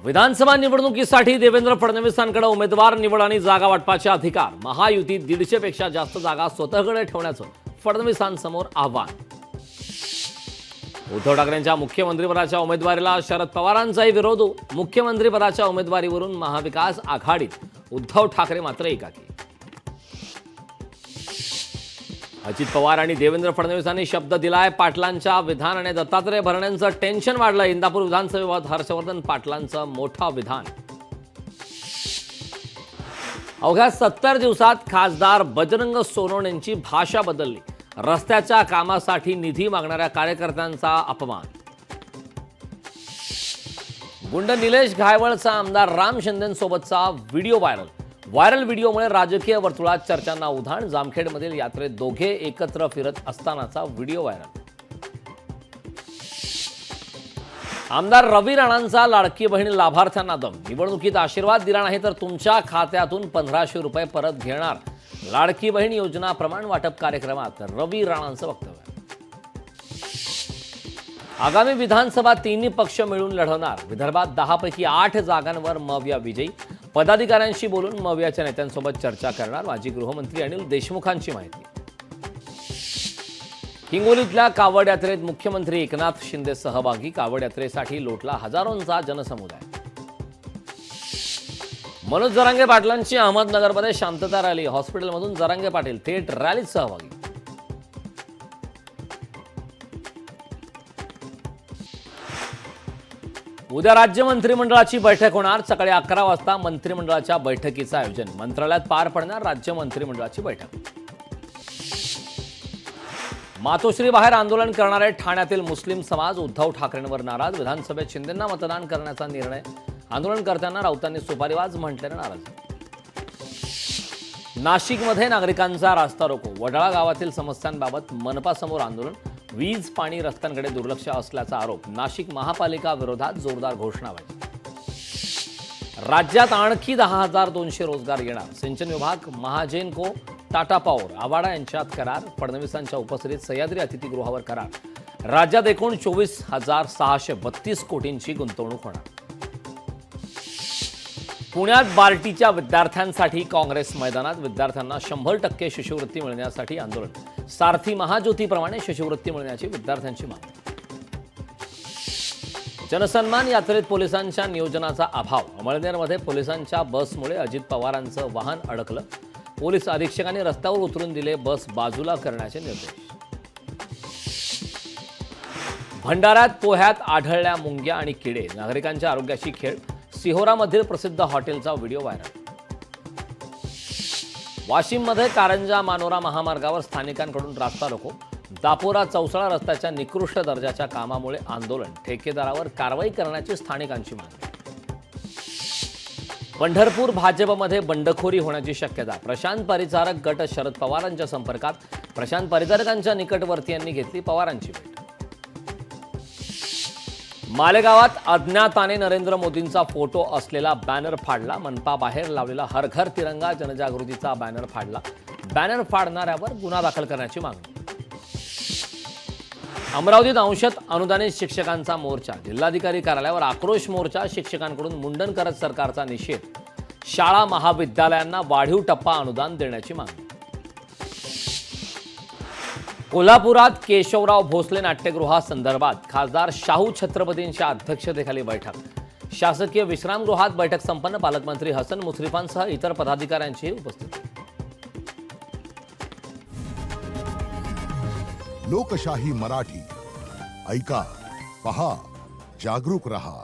विधानसभा निवडणुकीसाठी देवेंद्र फडणवीसांकडे उमेदवार निवड आणि जागा वाटपाचे अधिकार. महायुतीत 150 पेक्षा जास्त जागा स्वतःकडे ठेवण्याचं फडणवीसांसमोर आव्हान. उद्धव ठाकरेंच्या मुख्यमंत्रीपदाच्या उमेदवारीला शरद पवारांचाही विरोध. मुख्यमंत्रीपदाच्या उमेदवारीवरून महाविकास आघाडीत उद्धव ठाकरे मात्र एकाकी. अजित पवार आणि देवेंद्र फडणवीसांनी शब्द दिलाय. पाटलांच्या विधान आणि दत्तात्रय भरणेंचं टेन्शन वाढलं. इंदापूर विधानसभेत हर्षवर्धन पाटलांचं मोठं विधान. अवघ्या 70 दिवसात खासदार बजरंग सोनवणेंची भाषा बदलली. रस्त्याच्या कामासाठी निधी मागणाऱ्या कार्यकर्त्यांचा अपमान. गुंड निलेश घायवळचा आमदार राम शिंदेंसोबतचा व्हिडिओ व्हायरल व्हिडिओमुळे राजकीय वर्तुळात चर्चांना उधाण. जामखेडमधील यात्रेत दोघे एकत्र फिरत असतानाचा व्हिडिओ व्हायरल. आमदार रवी राणांचा लाडकी बहीण लाभार्थ्यांना दम. निवडणुकीत आशीर्वाद दिला नाही तर तुमच्या खात्यातून 1500 रुपये परत घेणार. लाडकी बहीण योजना प्रमाण वाटप कार्यक्रमात रवी राणांचं वक्तव्य. आगामी विधानसभा तिन्ही पक्ष मिळून लढवणार. विदर्भात 10 पैकी 8 जागांवर मविया विजयी. पदाधिकाऱ्यांशी बोलून मवियाच्या नेत्यांसोबत चर्चा करणार. माजी गृहमंत्री अनिल देशमुखांची माहिती. हिंगोलीतल्या कावड यात्रेत मुख्यमंत्री एकनाथ शिंदे सहभागी. कावड यात्रेसाठी लोटला हजारोंचा जनसमुदाय. मनोज जरांगे पाटलांची अहमदनगरमध्ये शांतता रॅली. हॉस्पिटलमधून जरांगे पाटील थेट रॅलीत सहभागी. उद्या राज्य मंत्रिमंडळाची बैठक होणार. सकाळी 11 वाजता मंत्रिमंडळाच्या बैठकीचं आयोजन. मंत्रालयात पार पडणार राज्य मंत्रिमंडळाची बैठक. मातोश्री बाहेर आंदोलन करणारे ठाण्यातील मुस्लिम समाज. उद्धव ठाकरेंवर नाराज. विधानसभेत शिंदेंना मतदान करण्याचा निर्णय. आंदोलनकर्त्यांना राऊतांनी सुपारीवाज म्हटल्याने नाराज. नाशिकमध्ये नागरिकांचा रास्ता रोको. वडाळा गावातील समस्यांबाबत मनपासमोर आंदोलन. वीज पाणी रस्त्यांकडे दुर्लक्ष असल्याचा आरोप. नाशिक महापालिका विरोधात जोरदार घोषणाबाजी. राज्यात आणखी 10,200 रोजगार येणार. सिंचन विभाग, महाजेनको, टाटा पॉवर, आवाडा यांच्यात करार. फडणवीसांच्या उपस्थितीत सह्याद्री अतिथीगृहावर करार. राज्यात एकूण 24,632 कोटींची गुंतवणूक होणार. पुण्यात बार्टीच्या विद्यार्थ्यांसाठी काँग्रेस मैदानात. विद्यार्थ्यांना 100% शिष्यवृत्ती मिळण्यासाठी आंदोलन. सारथी महाज्योतीप्रमाणे शिष्यवृत्ती मिळण्याची विद्यार्थ्यांची मागणी. जनसन्मान यात्रेत पोलिसांच्या नियोजनाचा अभाव. अमळनेरमध्ये पोलिसांच्या बसमुळे अजित पवारांचं वाहन अडकलं. पोलीस अधीक्षकांनी रस्त्यावर उतरून दिले. बस बाजूला करण्याचे निर्देश. भंडाऱ्यात पोह्यात आढळल्या मुंग्या आणि किडे. नागरिकांच्या आरोग्याशी खेळ. सिहोरामधील प्रसिद्ध हॉटेलचा व्हिडिओ व्हायरल. वाशिममध्ये कारंजा मानोरा महामार्गावर स्थानिकांकडून रास्ता रोको. दापोरा चौसाळा रस्त्याच्या निकृष्ट दर्जाच्या कामामुळे आंदोलन. ठेकेदारावर कारवाई करण्याची स्थानिकांची मागणी. पंढरपूर भाजपमध्ये बंडखोरी होण्याची शक्यता. प्रशांत परिचारक गट शरद पवारांच्या संपर्कात. प्रशांत परिचारकांच्या निकटवर्तीयांनी घेतली पवारांची भेट. मालेगावात अज्ञाताने नरेंद्र मोदींचा फोटो असलेला बॅनर फाडला. मनपाबाहेर लावलेला हर घर तिरंगा जनजागृतीचा बॅनर फाडला. बॅनर फाडणाऱ्यावर गुन्हा दाखल करण्याची मागणी. अमरावतीत अंशतः अनुदानित शिक्षकांचा मोर्चा. जिल्हाधिकारी कार्यालयावर आक्रोश मोर्चा. शिक्षकांकडून मुंडन करत सरकारचा निषेध. शाळा महाविद्यालयांना वाढीव टप्पा अनुदान देण्याची मागणी. कोल्हापुरात केशवराव भोसले नाट्यगृहासंदर्भात खासदार शाहू छत्रपतींच्या अध्यक्षतेखाली बैठक. शासकीय विश्रामगृहात बैठक संपन्न. पालकमंत्री हसन मुश्रीफांसह इतर पदाधिकाऱ्यांची उपस्थिती. लोकशाही मराठी ऐका, पहा, जागरूक रहा.